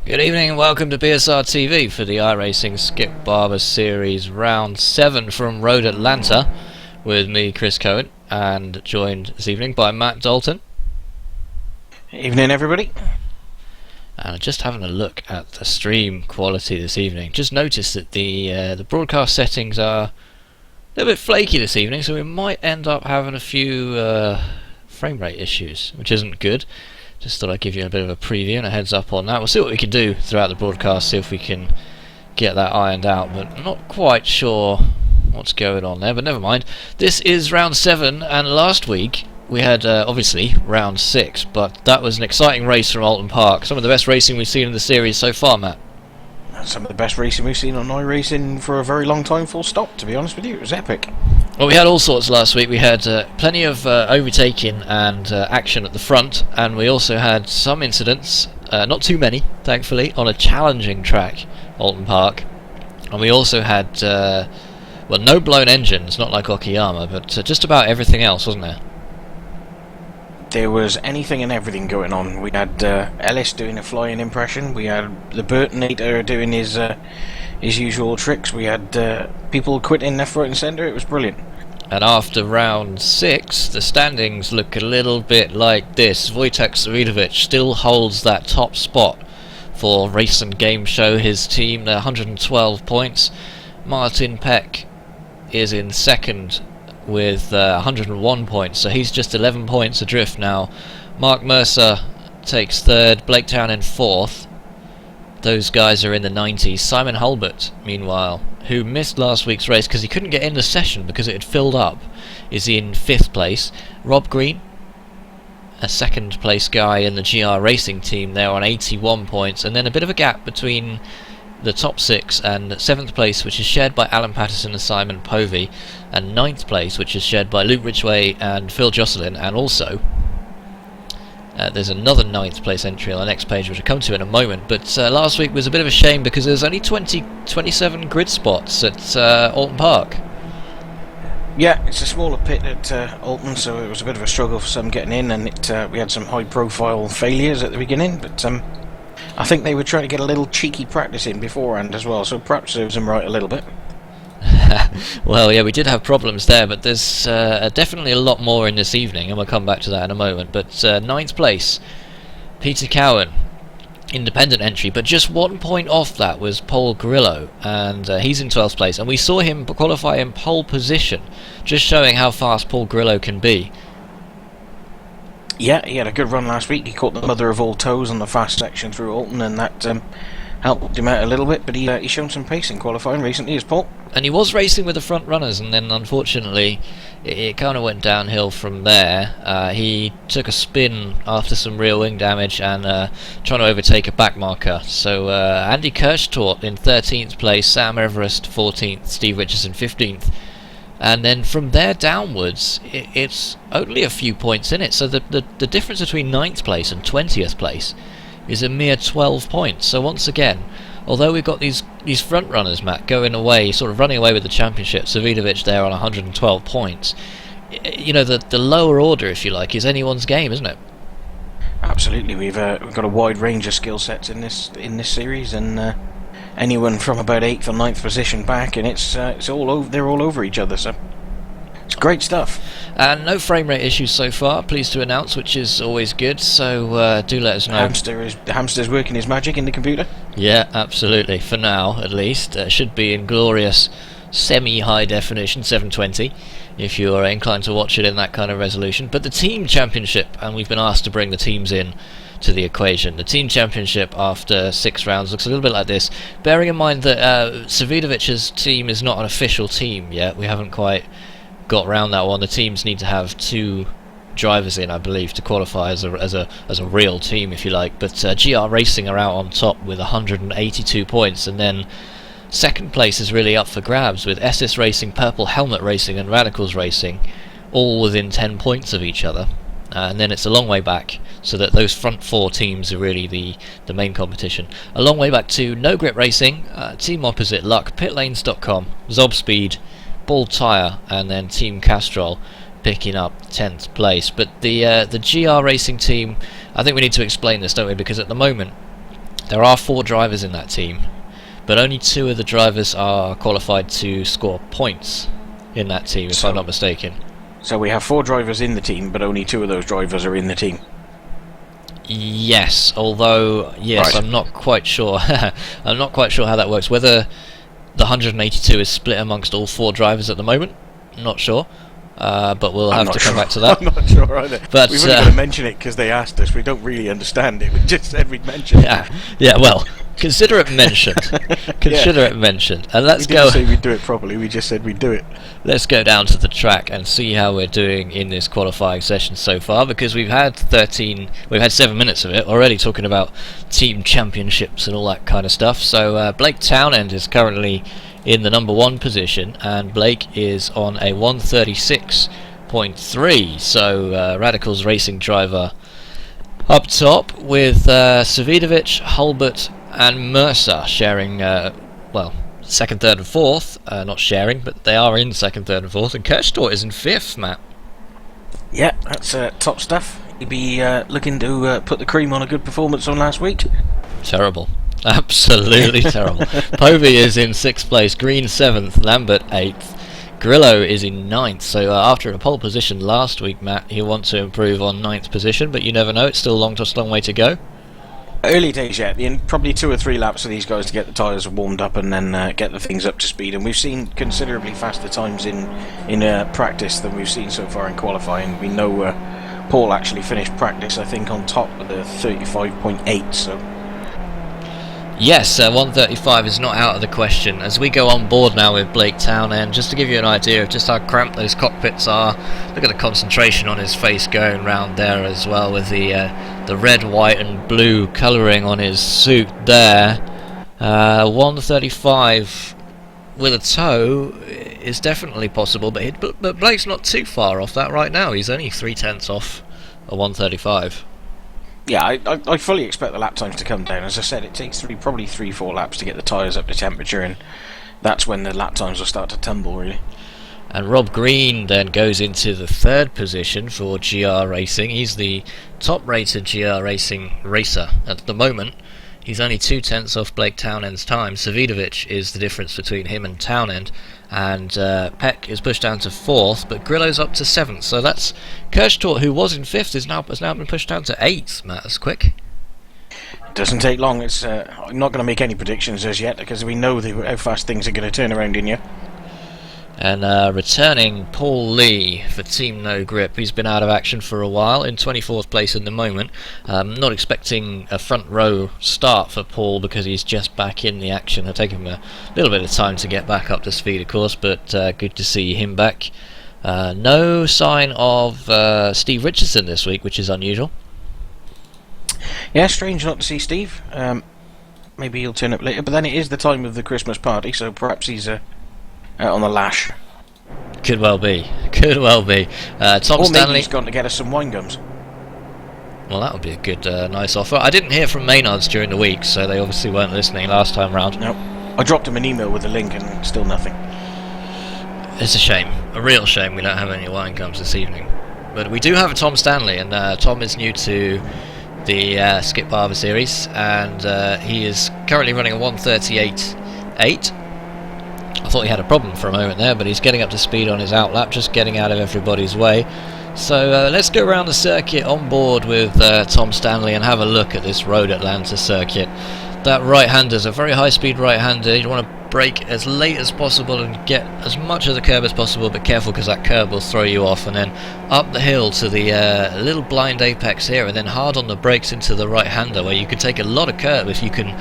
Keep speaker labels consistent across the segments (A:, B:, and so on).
A: Good evening and welcome to BSR TV for the iRacing Skip Barber Series Round 7 from Road Atlanta with me, Chris Cohen, and joined this evening by Matt Dalton.
B: Evening, everybody.
A: And just having a look at the stream quality this evening, just noticed that the broadcast settings are a little bit flaky this evening, so we might end up having a few frame rate issues, which isn't good. Just thought I'd give you a bit of a preview and a heads up on that. We'll see what we can do throughout the broadcast, see if we can get that ironed out, but I'm not quite sure what's going on there, but never mind. This is round 7, and last week we had obviously round 6, but that was an exciting race from Oulton Park. Some of the best racing we've seen in the series so far, Matt.
B: Some of the best racing we've seen on iRacing for a very long time, full stop, to be honest with you. It was epic.
A: Well, we had all sorts last week. We had plenty of overtaking and action at the front, and we also had some incidents, not too many, thankfully, on a challenging track, Oulton Park. And we also had, well, no blown engines, not like Okayama, but just about everything else, wasn't there?
B: There was anything and everything going on. We had Ellis doing a flying impression. We had the Burtonator doing his usual tricks. We had people quitting left, right and centre. It was brilliant.
A: And after round 6, the standings look a little bit like this. Wojtek Savidovic still holds that top spot for Race and Game Show, his team. They're 112 points. Martin Peck is in second with 101 points, so he's just 11 points adrift now. Marc Mercer takes third, Blake Townend fourth. Those guys are in the 90s. Simon Hulbert, meanwhile, who missed last week's race because he couldn't get in the session because it had filled up, is in 5th place. Rob Green, a second place guy in the GR Racing team, there on 81 points, and then a bit of a gap between the top 6 and 7th place, which is shared by Alan Patterson and Simon Povey, and 9th place, which is shared by Luke Ridgway and Phil Jocelyn. And also there's another 9th place entry on the next page, which I'll come to in a moment. But last week was a bit of a shame because there's only 27 grid spots at Oulton Park.
B: Yeah, it's a smaller pit at Oulton, so it was a bit of a struggle for some getting in, and we had some high profile failures at the beginning, but I think they were trying to get a little cheeky practice in beforehand as well, so perhaps serves them right a little bit.
A: Well, yeah, we did have problems there, but there's definitely a lot more in this evening, and we'll come back to that in a moment. But 9th place, Peter Cowan, independent entry, but just 1 point off that was Paul Grillo, and he's in 12th place, and we saw him qualify in pole position, just showing how fast Paul Grillo can be.
B: Yeah, he had a good run last week. He caught the mother of all toes on the fast section through Oulton, and that helped him out a little bit, but he's shown some pace in qualifying recently, as Paul.
A: And he was racing with the front runners, and then unfortunately it kind of went downhill from there. He took a spin after some rear wing damage and trying to overtake a back marker. So Andy Kirchtort in 13th place, Sam Everest 14th, Steve Richardson 15th. And then from there downwards, it's only a few points in it. So the difference between 9th place and 20th place is a mere 12 points. So once again, although we've got these front runners, Matt, going away, sort of running away with the championship, Savidovic there on 112 points, you know, the lower order, if you like, is anyone's game, isn't it?
B: Absolutely, we've got a wide range of skill sets in this series, and anyone from about 8th or 9th position back, and it's all over. They're all over each other, so it's great stuff.
A: And no frame rate issues so far, pleased to announce, which is always good. So do let us know.
B: The hamster's working his magic in the computer.
A: Yeah, absolutely. For now, at least, should be in glorious semi-high definition 720 if you're inclined to watch it in that kind of resolution. But the team championship, and we've been asked to bring the teams in to the equation. The team championship after 6 rounds looks a little bit like this, bearing in mind that Savidovic's team is not an official team yet. We haven't quite got round that one. The teams need to have 2 drivers in, I believe, to qualify as a real team, if you like. But GR Racing are out on top with 182 points, and then second place is really up for grabs with SS Racing, Purple Helmet Racing and Radicals Racing all within 10 points of each other. And then it's a long way back, so that those front 4 teams are really the main competition. A long way back to No Grip Racing, Team Opposite Luck, Pitlanes.com, Zob Speed, Ball Tyre, and then Team Castrol picking up 10th place. But the GR Racing team, I think we need to explain this, don't we? Because at the moment there are 4 drivers in that team, but only 2 of the drivers are qualified to score points in that team, if I'm not mistaken.
B: So we have 4 drivers in the team, but only 2 of those drivers are in the team.
A: Yes, although yes, right. I'm not quite sure. I'm not quite sure how that works. Whether the 182 is split amongst all 4 drivers at the moment, not sure. But we'll have to come back to that.
B: I'm not sure either.
A: But
B: we've only got to mention it because they asked us. We don't really understand it. We just said we'd mention it.
A: Yeah. Well, consider it mentioned. Consider it mentioned. And let's go.
B: We didn't say we'd do it properly. We just said we'd do it.
A: Let's go down to the track and see how we're doing in this qualifying session so far, because we've had 7 minutes of it already, talking about team championships and all that kind of stuff. So Blake Townend is currently in the number 1 position, and Blake is on a 136.3. So Radical's racing driver up top, with Savidovic, Hulbert and Mercer sharing, second, third and fourth. Not sharing, but they are in second, third and fourth, and Kirchstort is in 5th, Matt.
B: Yeah, that's top stuff. He'd be looking to put the cream on a good performance on last week.
A: Terrible. Absolutely terrible. Povey is in 6th place, Green 7th, Lambert 8th, Grillo is in 9th. So after a pole position last week, Matt, he'll want to improve on 9th position, but you never know, it's still a long way to go.
B: Early days yet, probably 2 or 3 laps for these guys to get the tyres warmed up and then get the things up to speed. And we've seen considerably faster times in practice than we've seen so far in qualifying. We know Paul actually finished practice, I think, on top of the 35.8, so...
A: Yes, 135 is not out of the question. As we go on board now with Blake Townend, just to give you an idea of just how cramped those cockpits are, look at the concentration on his face going round there as well, with the red, white and blue colouring on his suit there. 135 with a tow is definitely possible, but Blake's not too far off that right now. He's only 3/10 off a 135.
B: Yeah, I fully expect the lap times to come down. As I said, it takes probably 3-4 laps to get the tyres up to temperature, and that's when the lap times will start to tumble, really.
A: And Rob Green then goes into the 3rd position for GR Racing. He's the top-rated GR Racing racer at the moment. He's only 2/10 off Blake Townend's time. Savidovic is the difference between him and Townend. And Peck is pushed down to 4th, but Grillo's up to 7th. So that's Kirchstort, who was in 5th, has now been pushed down to 8th. Matt, that's quick.
B: Doesn't take long. It's I'm not going to make any predictions as yet, because we know how fast things are going to turn around in here.
A: And returning Paul Lee for Team No Grip. He's been out of action for a while, in 24th place at the moment. Not expecting a front row start for Paul, because he's just back in the action. It'll take him a little bit of time to get back up to speed, of course, but good to see him back. No sign of Steve Richardson this week, which is unusual.
B: Yeah, strange not to see Steve. Maybe he'll turn up later, but then it is the time of the Christmas party, so perhaps he's... out on the lash.
A: Could well be. Could well be. Tom
B: or
A: Stanley.
B: Maybe he's gone to get us some wine gums.
A: Well, that would be a good, nice offer. I didn't hear from Maynard's during the week, so they obviously weren't listening last time round.
B: No. I dropped him an email with a link and still nothing.
A: It's a shame. A real shame we don't have any wine gums this evening. But we do have a Tom Stanley, and Tom is new to the Skip Barber series, and he is currently running a 138.8. I thought he had a problem for a moment there, but he's getting up to speed on his outlap, just getting out of everybody's way. So let's go around the circuit on board with Tom Stanley and have a look at this Road Atlanta circuit. That right-hander's a very high-speed right-hander. You want to brake as late as possible and get as much of the curb as possible, but careful because that curb will throw you off. And then up the hill to the little blind apex here, and then hard on the brakes into the right-hander, where you can take a lot of curb if you can...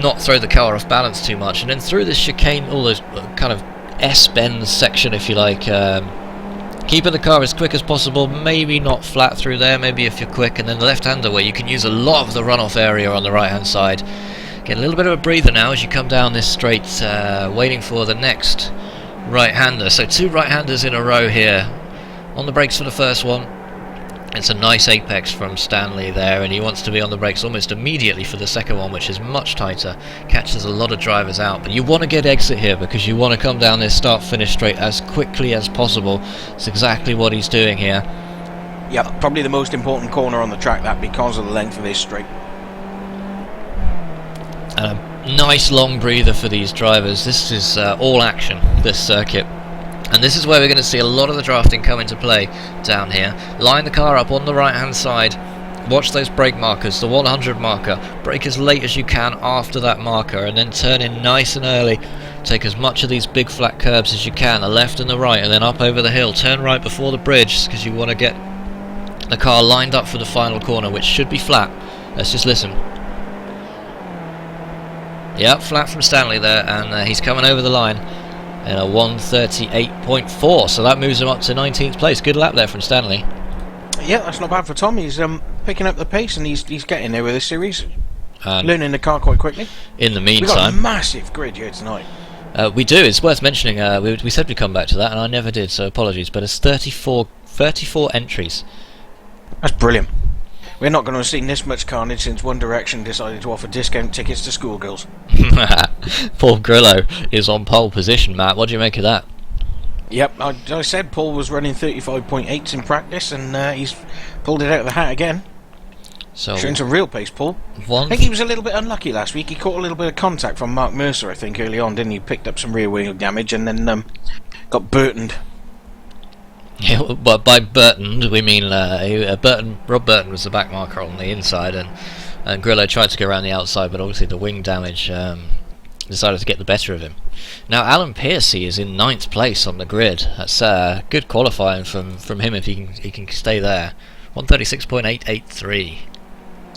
A: not throw the car off balance too much, and then through this chicane, all those kind of S-bend section, if you like, keeping the car as quick as possible, maybe not flat through there, maybe if you're quick, and then the left-hander, where you can use a lot of the runoff area on the right-hand side. Get a little bit of a breather now as you come down this straight, waiting for the next right-hander. So 2 right-handers in a row here. On the brakes for the first one. It's a nice apex from Stanley there, and he wants to be on the brakes almost immediately for the second one, which is much tighter. Catches a lot of drivers out, but you want to get exit here because you want to come down this start-finish straight as quickly as possible. It's exactly what he's doing here.
B: Yeah, probably the most important corner on the track, that, because of the length of this straight.
A: And a nice long breather for these drivers. This is all action, this circuit. And this is where we're going to see a lot of the drafting come into play down here. Line the car up on the right hand side. Watch those brake markers, the 100 marker. Brake as late as you can after that marker, and then turn in nice and early. Take as much of these big flat curbs as you can, the left and the right, and then up over the hill. Turn right before the bridge, because you want to get the car lined up for the final corner, which should be flat. Let's just listen. Yep, flat from Stanley there, and he's coming over the line in a 1:38.4, so that moves him up to 19th place. Good lap there from Stanley.
B: Yeah, that's not bad for Tom. He's picking up the pace, and he's getting there with this series. Learning the car quite quickly.
A: In the meantime,
B: we've got a massive grid here tonight.
A: We do. It's worth mentioning. We said we'd come back to that, and I never did, so apologies. But it's 34 entries.
B: That's brilliant. We're not going to have seen this much carnage since One Direction decided to offer discount tickets to schoolgirls.
A: Paul Grillo is on pole position, Matt. What do you make of that?
B: Yep, I said Paul was running 35.8s in practice, and he's pulled it out of the hat again.
A: So
B: showing some real pace, Paul. I think he was a little bit unlucky last week. He caught a little bit of contact from Marc Mercer, I think, early on, didn't he? Picked up some rear wheel damage and then got burtoned.
A: Yeah, but by burtoned we mean Rob Burton was the back marker on the inside, and Grillo tried to go around the outside, but obviously the wing damage decided to get the better of him. Now Alan Piercy is in 9th place on the grid. That's good qualifying from him if he can stay there. 1:36.883.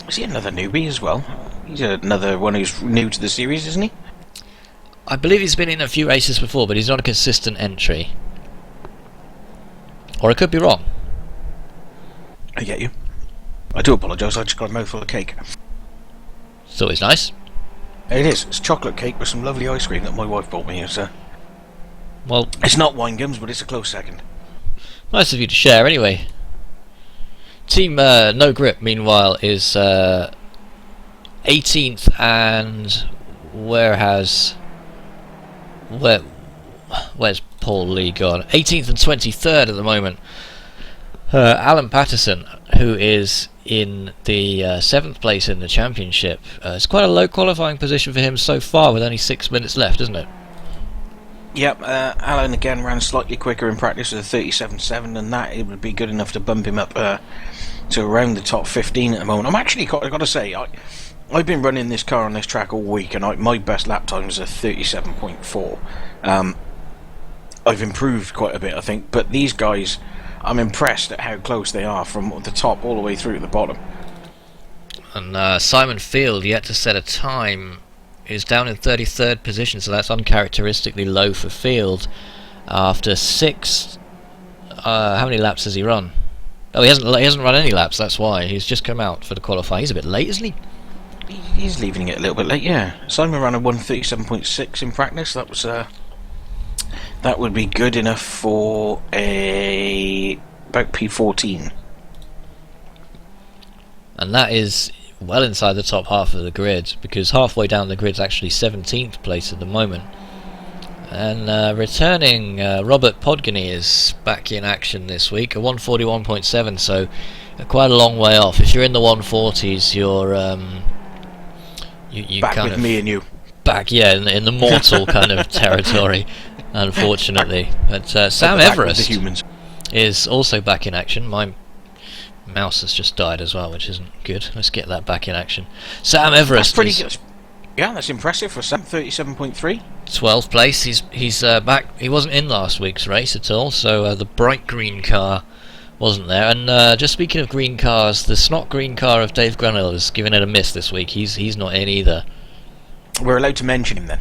B: Is he another newbie as well? He's another one who's new to the series, isn't he?
A: I believe he's been in a few races before, but he's not a consistent entry. Or I could be wrong.
B: I get you. I do apologise, I just got a mouthful of cake.
A: It's always nice.
B: It is. It's chocolate cake with some lovely ice cream that my wife bought me.
A: Well,
B: it's not wine gums, but it's a close second.
A: Nice of you to share anyway. Team No Grip, meanwhile, is 18th, and where's Paul Lee gone? 18th and 23rd at the moment. Alan Patterson, who is in the 7th place in the championship. It's quite a low qualifying position for him so far, with only 6 minutes left, isn't it?
B: Yep, Alan again ran slightly quicker in practice with a 37.7, and that it would be good enough to bump him up to around the top 15 at the moment. I'm actually I've got to say, I've been running this car on this track all week, and my best lap time is a 37.4. I've improved quite a bit, I think, but these guys, I'm impressed at how close they are from the top all the way through to the bottom. And
A: Simon Field, yet to set a time, is down in 33rd position, so that's uncharacteristically low for Field. After 6, how many laps has he run? Oh, he hasn't run any laps. That's why he's just come out for the qualifying. He's a bit late, isn't he?
B: He's leaving it a little bit late. Yeah, Simon ran a 1:37.6 in practice. That was that would be good enough for about P14.
A: And that is well inside the top half of the grid, because halfway down the grid's actually 17th place at the moment. And returning Robert Podgany is back in action this week, a 1:41.7, so quite a long way off. If you're in the 140s, you're you
B: back
A: kind
B: with
A: of
B: me and you.
A: Back, yeah, in the mortal kind of territory, unfortunately. But Sam Everest is also back in action. My mouse has just died as well, which isn't good. Let's get that back in action. Sam Everest.
B: That's pretty good. Yeah, that's impressive for Sam. 37.3.
A: 12th place. He's back. He wasn't in last week's race at all, so the bright green car wasn't there. And just speaking of green cars, the snot green car of Dave Grunwald has given it a miss this week. He's not in either.
B: We're allowed to mention him then.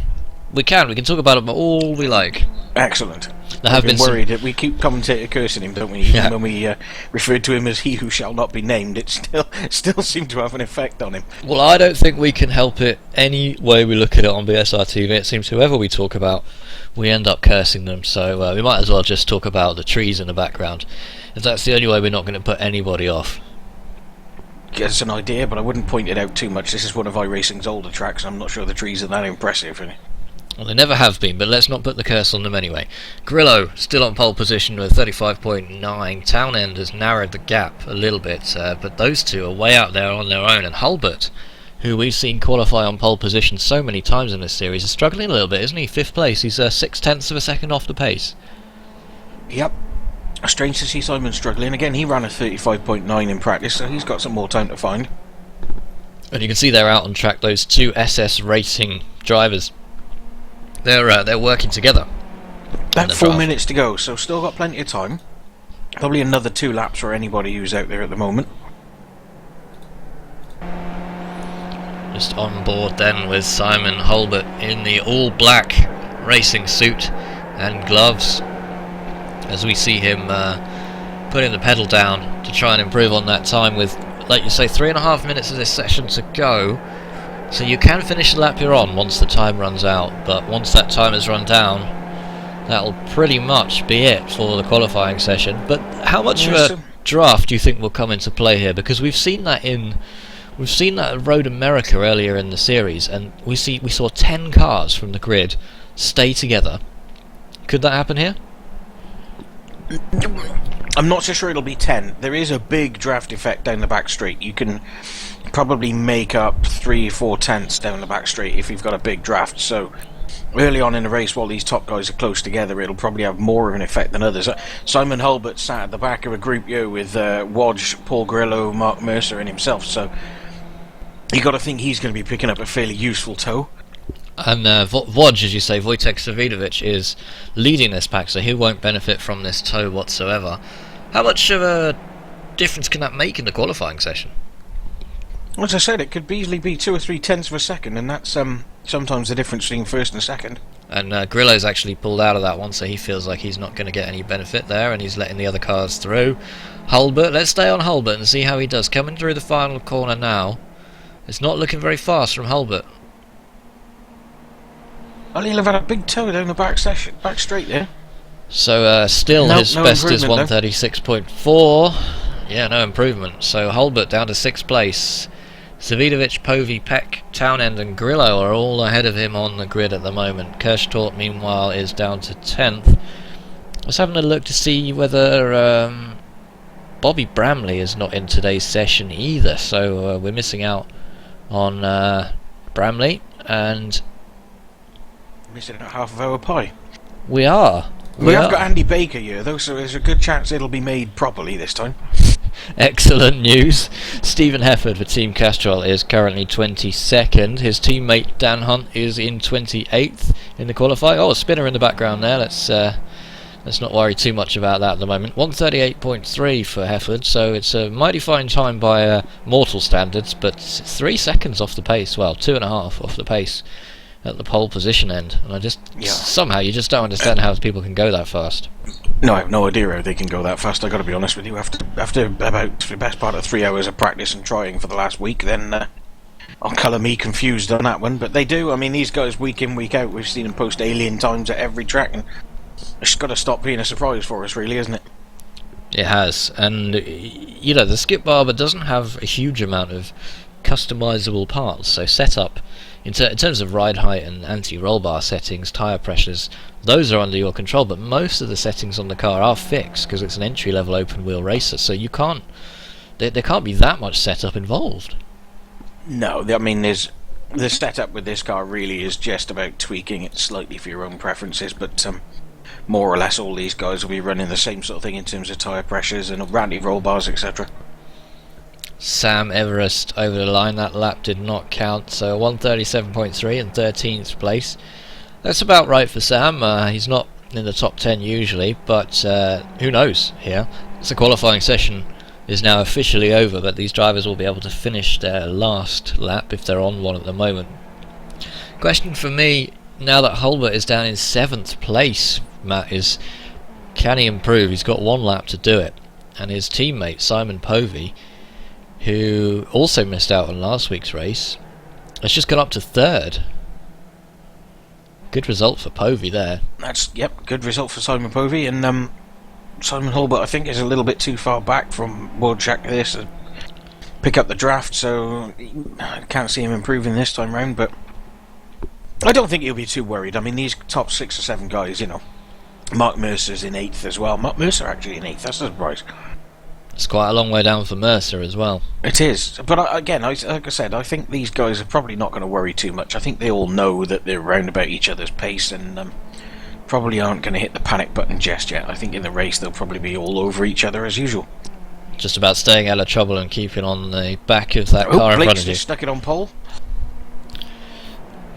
A: We can talk about him all we like.
B: Excellent.
A: I've been
B: worried that we keep commentator cursing him, don't we? Even when we referred to him as he who shall not be named, it still seemed to have an effect on him.
A: Well, I don't think we can help it any way we look at it on BSR TV. It seems whoever we talk about, we end up cursing them. So we might as well just talk about the trees in the background, if that's the only way we're not going to put anybody off.
B: It's an idea, but I wouldn't point it out too much. This is one of iRacing's older tracks. I'm not sure the trees are that impressive. Really.
A: Well, they never have been, but let's not put the curse on them anyway. Grillo still on pole position with 35.9. Townend has narrowed the gap a little bit, but those two are way out there on their own. And Hulbert who we've seen qualify on pole position so many times in this series, is struggling a little bit, isn't he? 5th place, he's 6/10 of a second off the pace.
B: Yep. Strange to see Simon struggling. Again, he ran a 35.9 in practice, so he's got some more time to find.
A: And you can see they're out on track, those two SS Racing drivers. They're working together.
B: About 4 minutes to go, so still got plenty of time. Probably another 2 laps for anybody who's out there at the moment.
A: Just on board then with Simon Hulbert in the all-black racing suit and gloves, as we see him putting the pedal down to try and improve on that time with, like you say, 3.5 minutes of this session to go. So you can finish the lap you're on once the time runs out, but once that time has run down, that'll pretty much be it for the qualifying session. But how much of a draft do you think will come into play here? Because we've seen that at Road America earlier in the series, and we saw 10 cars from the grid stay together. Could that happen here?
B: I'm not so sure it'll be 10. There is a big draft effect down the back straight. You can probably make up 3-4 tenths down the back straight if you've got a big draft. So early on in the race, while these top guys are close together, it'll probably have more of an effect than others. Simon Hulbert sat at the back of a Group U with Wodge, Paul Grillo, Marc Mercer and himself, so you got to think he's going to be picking up a fairly useful tow.
A: And Wodge, as you say, Wojtek Savidovic, is leading this pack, so he won't benefit from this tow whatsoever. How much of a difference can that make in the qualifying session?
B: As I said, it could easily be 2 or 3 tenths of a second, and that's sometimes the difference between first and second.
A: And Grillo's actually pulled out of that one, so he feels like he's not going to get any benefit there, and he's letting the other cars through. Hulbert, let's stay on Hulbert and see how he does. Coming through the final corner now. It's not looking very fast from Hulbert.
B: Well, he'll have had a big tow down the back straight there.
A: So still his best is 136.4. Yeah, no improvement. So Hulbert down to 6th place. Savidovic, Povey, Peck, Townend and Grillo are all ahead of him on the grid at the moment. Kirchtorp, meanwhile, is down to 10th. I was having a look to see whether Bobby Bramley is not in today's session either, so we're missing out on Bramley, and
B: missing out half of our pie.
A: We are.
B: We have got Andy Baker here, though, so there's a good chance it'll be made properly this time.
A: Excellent news. Stephen Hefford for Team Castrol is currently 22nd. His teammate Dan Hunt is in 28th in the qualifying. Oh, a spinner in the background there. Let's not worry too much about that at the moment. 138.3 for Hefford, so it's a mighty fine time by mortal standards, but it's 3 seconds off the pace. Well, 2.5 off the pace at the pole position end, and somehow you just don't understand how people can go that fast.
B: No, I have no idea how they can go that fast. I got to be honest with you. After about the best part of 3 hours of practice and trying for the last week, then I'll colour me confused on that one. But they do. I mean, these guys week in, week out, we've seen them post alien times at every track, and it's got to stop being a surprise for us, really, isn't it?
A: It has, and you know, the Skip Barber doesn't have a huge amount of customizable parts, so setup in terms of ride height and anti-roll bar settings, tyre pressures, those are under your control, but most of the settings on the car are fixed because it's an entry-level open-wheel racer, so you can't, there can't be that much setup involved. No,
B: I mean, the setup with this car really is just about tweaking it slightly for your own preferences, but more or less all these guys will be running the same sort of thing in terms of tyre pressures and anti-roll bars, etc.
A: Sam Everest over the line. That lap did not count, so 137.3 in 13th place. That's about right for Sam. He's not in the top 10 usually, but who knows here. The qualifying session is now officially over, but these drivers will be able to finish their last lap if they're on one at the moment. Question for me, now that Hulbert is down in 7th place, Matt, is can he improve? He's got 1 lap to do it, and his teammate Simon Povey, who also missed out on last week's race, has just gone up to 3rd. Good result for Povey there.
B: Good result for Simon Povey, and Simon Hulbert I think is a little bit too far back from Wojciech there to pick up the draft, so I can't see him improving this time round, but I don't think he'll be too worried. I mean, these top 6 or 7 guys, you know, Marc Mercer's in 8th as well. Marc Mercer actually in 8th, that's a surprise.
A: It's quite a long way down for Mercer as well.
B: It is, but again, like I said, I think these guys are probably not going to worry too much. I think they all know that they're round about each other's pace and probably aren't going to hit the panic button just yet. I think in the race they'll probably be all over each other as usual.
A: Just about staying out of trouble and keeping on the back of that car in front of you.
B: Just stuck it on pole.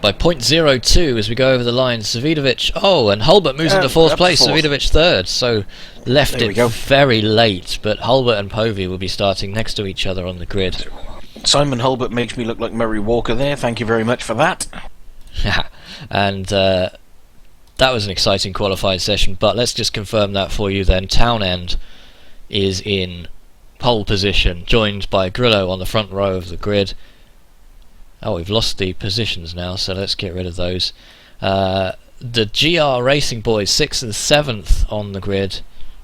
A: By 0.02 as we go over the line, Savidovic, and Hulbert moves into fourth place, Savidovic third, so left it very late, but Hulbert and Povey will be starting next to each other on the grid.
B: Simon Hulbert makes me look like Murray Walker there, thank you very much for that.
A: And that was an exciting qualifying session, but let's just confirm that for you then. Townend is in pole position, joined by Grillo on the front row of the grid. Oh, we've lost the positions now, so let's get rid of those. The GR Racing boys, 6th and 7th on the grid,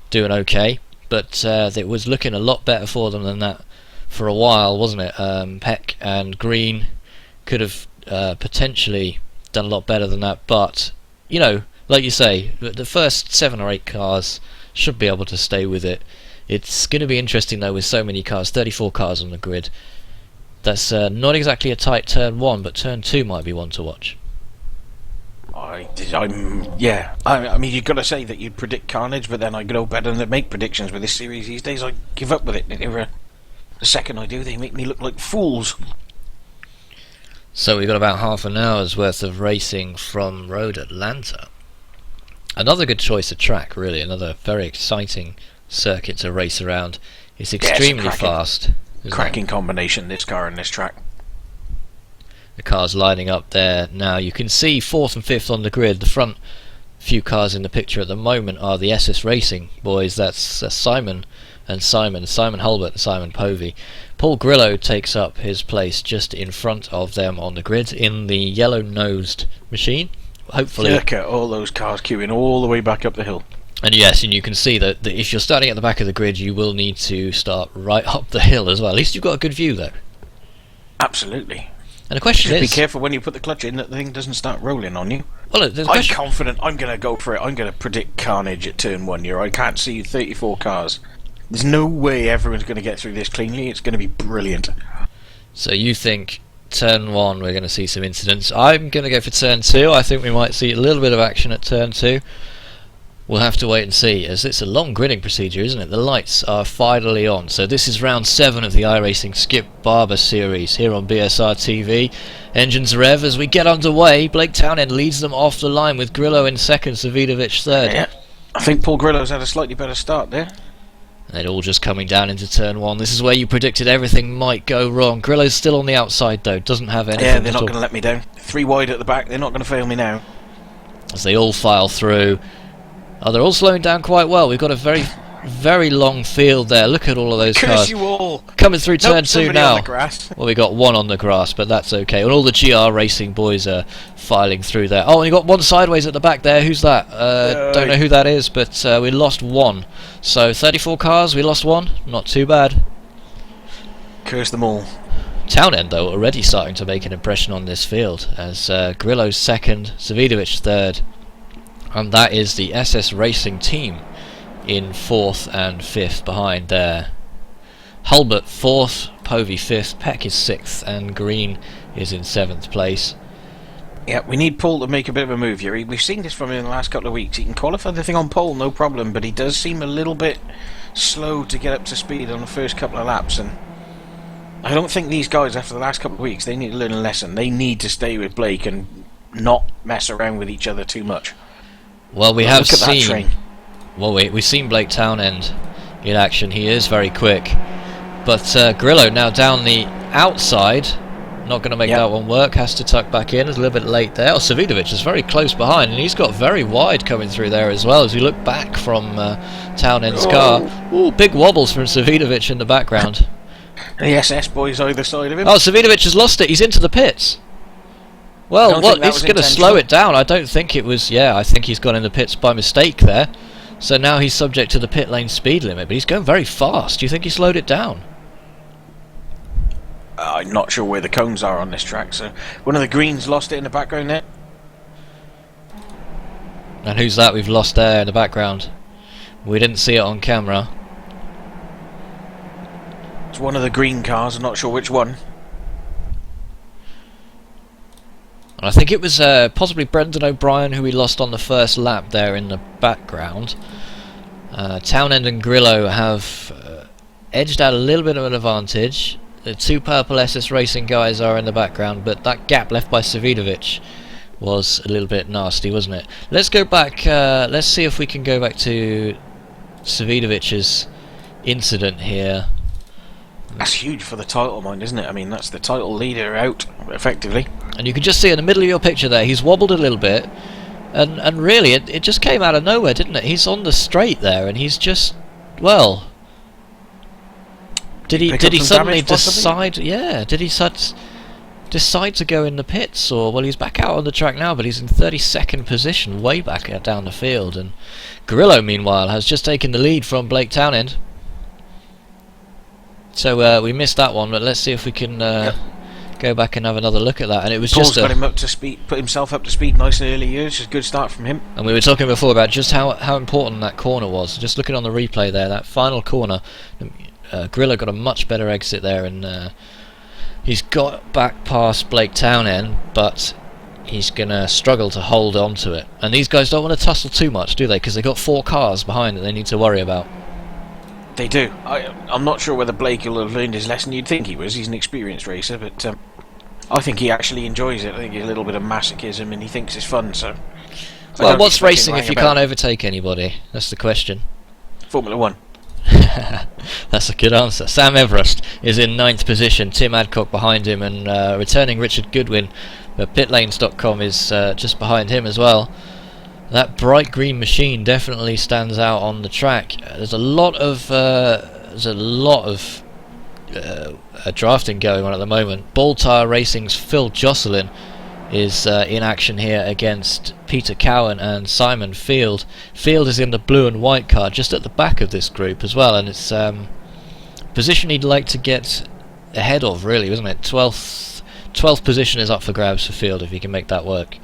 A: doing okay, but it was looking a lot better for them than that for a while, wasn't it? Peck and Green could have potentially done a lot better than that, but, you know, like you say, the first 7 or 8 cars should be able to stay with it. It's going to be interesting, though, with so many cars, 34 cars on the grid. That's not exactly a tight turn 1, but turn 2 might be one to watch.
B: I mean, you've got to say that you'd predict carnage, but then I know better than to make predictions with this series these days. I give up with it. The second I do, they make me look like fools.
A: So we've got about half an hour's worth of racing from Road Atlanta. Another good choice of track, really. Another very exciting circuit to race around. It's extremely fast.
B: Cracking combination, this car and this track.
A: The cars lining up there now. You can see 4th and 5th on the grid. The front few cars in the picture at the moment are the SS Racing boys. That's Simon and Simon Hulbert and Simon Povey. Paul Grillo takes up his place just in front of them on the grid in the yellow-nosed machine. Hopefully,
B: look at all those cars queuing all the way back up the hill.
A: And yes, and you can see that if you're starting at the back of the grid, you will need to start right up the hill as well. At least you've got a good view, though.
B: Absolutely.
A: And the question is...
B: be careful when you put the clutch in that the thing doesn't start rolling on you.
A: Well,
B: I'm confident I'm going to go for it. I'm going to predict carnage at turn 1 here. I can't see 34 cars. There's no way everyone's going to get through this cleanly. It's going to be brilliant.
A: So you think turn 1 we're going to see some incidents. I'm going to go for turn 2. I think we might see a little bit of action at turn 2. We'll have to wait and see, as it's a long gridding procedure, isn't it? The lights are finally on. So this is round 7 of the iRacing Skip Barber series here on BSR TV. Engines rev as we get underway. Blake Townend leads them off the line with Grillo in 2nd, Savidovic 3rd.
B: Yeah, I think Paul Grillo's had a slightly better start there.
A: And all just coming down into turn 1. This is where you predicted everything might go wrong. Grillo's still on the outside, though. Doesn't have anything.
B: Yeah, they're not going to let me down. 3 wide at the back. They're not going to fail me now.
A: As they all file through. Oh, they're all slowing down quite well. We've got a very, very long field there. Look at all of those cars.
B: You all.
A: Coming through turn 2 now.
B: On the grass.
A: Well, we got 1 on the grass, but that's okay. And all the GR Racing boys are filing through there. Oh, and you got 1 sideways at the back there. Who's that? Don't know who that is, but we lost 1. So 34 cars, we lost 1. Not too bad.
B: Curse them all.
A: Townend, though, already starting to make an impression on this field, as Grillo's 2nd, Savidovic 3rd. And that is the SS Racing team in 4th and 5th behind there. Hulbert 4th, Povey 5th, Peck is 6th, and Green is in 7th place.
B: Yeah, we need Paul to make a bit of a move here. We've seen this from him in the last couple of weeks. He can qualify the thing on pole, no problem, but he does seem a little bit slow to get up to speed on the first couple of laps. And I don't think these guys, after the last couple of weeks, they need to learn a lesson. They need to stay with Blake and not mess around with each other too much.
A: Well, we have seen. Well, we've seen Blake Townend in action. He is very quick, but Grillo now down the outside, not going to make that one work. Has to tuck back in. It's a little bit late there. Oh, Savidovic is very close behind, and he's got very wide coming through there as well. As we look back from Townend's car, ooh, big wobbles from Savidovic in the background.
B: The SS boys either side of him.
A: Oh, Savidovic has lost it. He's into the pits. Well, it's going to slow it down. I don't think it was... Yeah, I think he's gone in the pits by mistake there. So now he's subject to the pit lane speed limit, but he's going very fast. Do you think he slowed it down?
B: I'm not sure where the cones are on this track, so one of the greens lost it in the background there.
A: And who's that we've lost there in the background? We didn't see it on camera.
B: It's one of the green cars, I'm not sure which one.
A: And I think it was possibly Brendan O'Brien who we lost on the first lap there in the background. Townend and Grillo have edged out a little bit of an advantage. The two purple SS Racing guys are in the background, but that gap left by Savidovic was a little bit nasty, wasn't it? Let's go back, let's see if we can go back to Savidovic's incident here.
B: That's huge for the title, mind, isn't it? I mean, that's the title leader out, effectively.
A: And you can just see in the middle of your picture there, he's wobbled a little bit, and really, it just came out of nowhere, didn't it? He's on the straight there, and he's just, well... Did he suddenly decide? Yeah, did he decide to go in the pits, or well, he's back out on the track now, but he's in 32nd position, way back down the field. And Grillo, meanwhile, has just taken the lead from Blake Townend. So we missed that one, but let's see if we can go back and have another look at that. And it was
B: Paul's
A: just
B: got him up to speed, put himself up to speed nice and early years. Just a good start from him.
A: And we were talking before about just how important that corner was. Just looking on the replay there, that final corner. Grillo got a much better exit there, and he's got back past Blake Townend, but he's going to struggle to hold on to it. And these guys don't want to tussle too much, do they? Because they've got 4 cars behind that they need to worry about.
B: They do. I'm not sure whether Blake will have learned his lesson. You'd think he was. He's an experienced racer, but I think he actually enjoys it. I think he's a little bit of masochism, and he thinks it's fun. So,
A: well, what's racing if you can't overtake anybody? That's the question.
B: Formula 1.
A: That's a good answer. Sam Everest is in 9th position, Tim Adcock behind him, and returning Richard Goodwin. Pitlanes.com is just behind him as well. That bright green machine definitely stands out on the track. There's a lot of drafting going on at the moment. Ball Tire Racing's Phil Jocelyn is in action here against Peter Cowan and Simon Field. Field is in the blue and white car just at the back of this group as well, and it's position he'd like to get ahead of, really, wasn't it? 12th position is up for grabs for Field if he can make that work.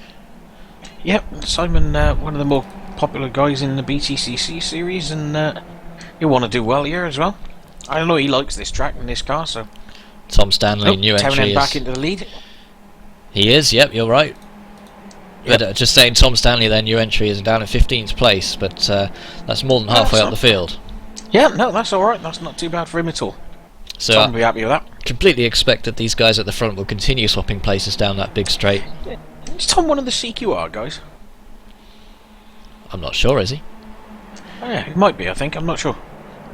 B: Yep, Simon, one of the more popular guys in the BTCC series, and he'll want to do well here as well. I don't know, he likes this track and this car, so...
A: Tom Stanley, new entry,
B: Townend back into the lead.
A: He is, yep, you're right.
B: Yep.
A: But just saying Tom Stanley, their new entry, is down in 15th place, but that's more than halfway up the field.
B: Yeah, no, that's alright. That's not too bad for him at all.
A: So
B: Tom will be happy with that.
A: Completely expect that these guys at the front will continue swapping places down that big straight.
B: Yeah. Is Tom one of the CQR guys?
A: I'm not sure, is he?
B: Oh, yeah, he might be, I think. I'm not sure.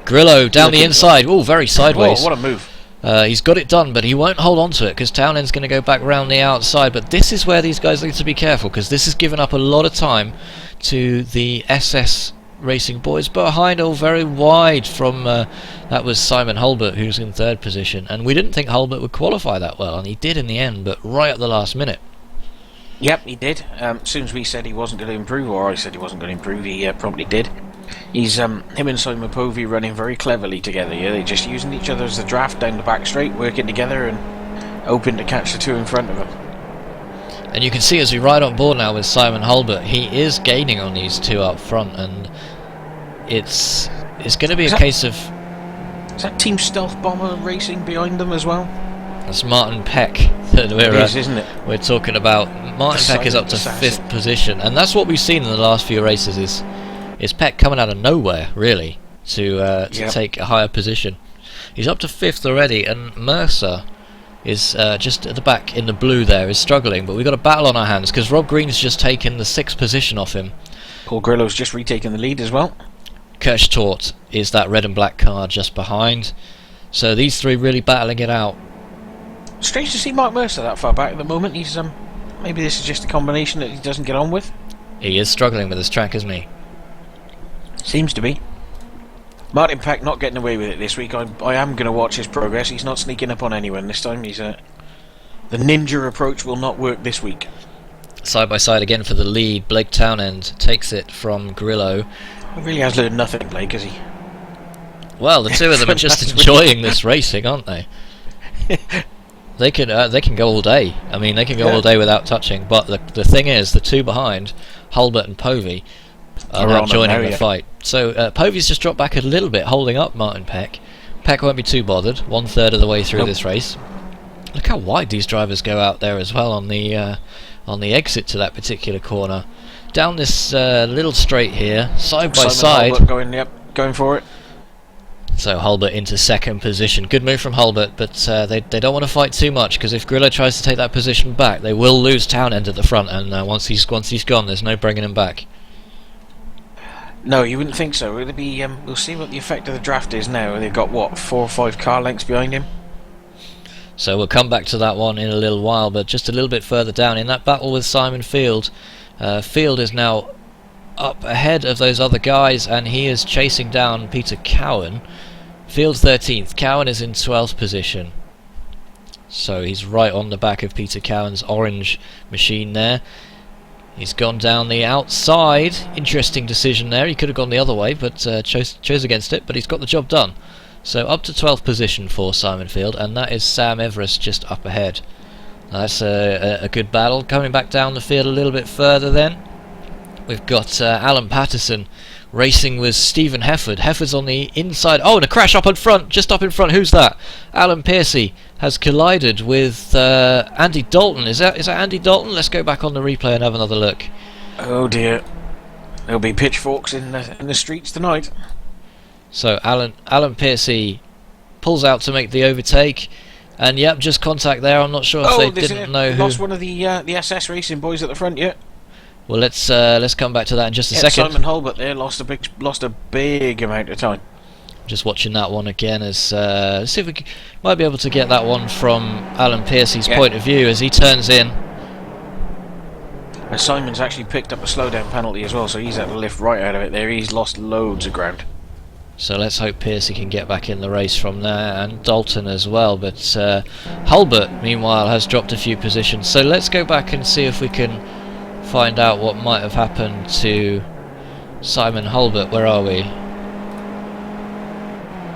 A: Grillo down the inside. Oh, very sideways.
B: Oh, what a move.
A: He's got it done, but he won't hold on to it because Townend's going to go back round the outside. But this is where these guys need to be careful, because this has given up a lot of time to the SS Racing boys behind, all very wide from that was Simon Hulbert, who's in 3rd position, and we didn't think Hulbert would qualify that well, and he did in the end, but right at the last minute.
B: Yep, he did. As soon as we said he wasn't going to improve, or I said he wasn't going to improve, he promptly did. He's him and Simon Povey running very cleverly together. Yeah, they're just using each other as the draft down the back straight, working together and hoping to catch the two in front of them.
A: And you can see as we ride on board now with Simon Hulbert, he is gaining on these two up front, and it's going to be a case of...
B: Is that Team Stealth Bomber Racing behind them as well?
A: That's Martin Peck that
B: isn't it?
A: We're talking about. Martin Peck is up to 5th position, and that's what we've seen in the last few races, is Peck coming out of nowhere, really, to take a higher position. He's up to 5th already, and Mercer is just at the back in the blue there, is struggling, but we've got a battle on our hands because Rob Green's just taken the 6th position off him.
B: Paul Grillo's just retaken the lead as well.
A: Kirchtort is that red and black car just behind, so these three really battling it out.
B: Strange to see Marc Mercer that far back at the moment. He's maybe this is just a combination that he doesn't get on with.
A: He is struggling with this track, isn't he?
B: Seems to be. Martin Peck not getting away with it this week. I am going to watch his progress. He's not sneaking up on anyone this time. He's the ninja approach will not work this week.
A: Side by side again for the lead. Blake Townend takes it from Grillo.
B: He really has learned nothing, Blake, has he?
A: Well, the two of them are just enjoying this racing, aren't they? They can go all day. I mean, they can go all day without touching. But the thing is, the two behind, Hulbert and Povey, are not joining the fight. So Povey's just dropped back a little bit, holding up Martin Peck, Peck won't be too bothered. 1/3 of the way through this race. Look how wide these drivers go out there as well on the exit to that particular corner. Down this little straight here, side by side.
B: Hulbert going for it.
A: So Hulbert into second position. Good move from Hulbert, but they don't want to fight too much, because if Grillo tries to take that position back, they will lose Townend at the front, and once he's gone, there's no bringing him back.
B: No, you wouldn't think so. It'll be. We'll see what the effect of the draft is now. They've got what, 4 or 5 car lengths behind him.
A: So we'll come back to that one in a little while, but just a little bit further down in that battle with Simon Field. Field is now up ahead of those other guys, and he is chasing down Peter Cowan. Field's 13th, Cowan is in 12th position. So he's right on the back of Peter Cowan's orange machine there. He's gone down the outside. Interesting decision there. He could have gone the other way, but chose against it, but he's got the job done. So up to 12th position for Simon Field, and that is Sam Everest just up ahead. That's a good battle. Coming back down the field a little bit further then, we've got Alan Patterson racing with Stephen Hefford. Hefford's on the inside. Oh, and a crash up in front, just up in front. Who's that? Alan Piercy has collided with Andy Dalton. Is that Andy Dalton? Let's go back on the replay and have another look.
B: Oh dear. There'll be pitchforks in the streets tonight.
A: So Alan Piercy pulls out to make the overtake, and yep, just contact there. I'm not sure if they didn't know who.
B: Lost one of the SS Racing boys at the front yet.
A: Well, let's come back to that in just a second.
B: Simon Hulbert there lost a big amount of time.
A: Just watching that one again as let's see if we might be able to get that one from Alan Piercy's point of view as he turns in.
B: And Simon's actually picked up a slowdown penalty as well, so he's had to lift right out of it there. He's lost loads of ground.
A: So let's hope Piercy can get back in the race from there, and Dalton as well. But Hulbert, meanwhile, has dropped a few positions. So let's go back and see if we can find out what might have happened to Simon Hulbert. Where are we?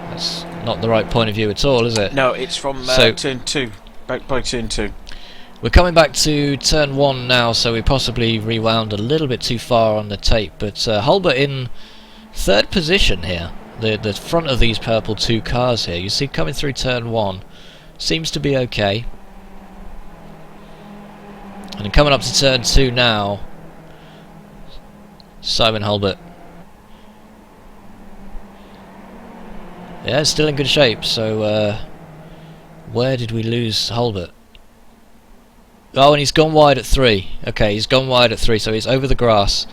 A: That's not the right point of view at all, is it?
B: No, it's from turn 2, back by turn 2.
A: We're coming back to turn 1 now, so we possibly rewound a little bit too far on the tape. But Hulbert in 3rd position here. The front of these purple 2 cars here, you see coming through turn 1, seems to be okay. And coming up to turn 2 now, Simon Hulbert. Yeah, it's still in good shape. So where did we lose Hulbert? Oh, and he's gone wide at 3. Okay, he's gone wide at 3, so he's over the grass.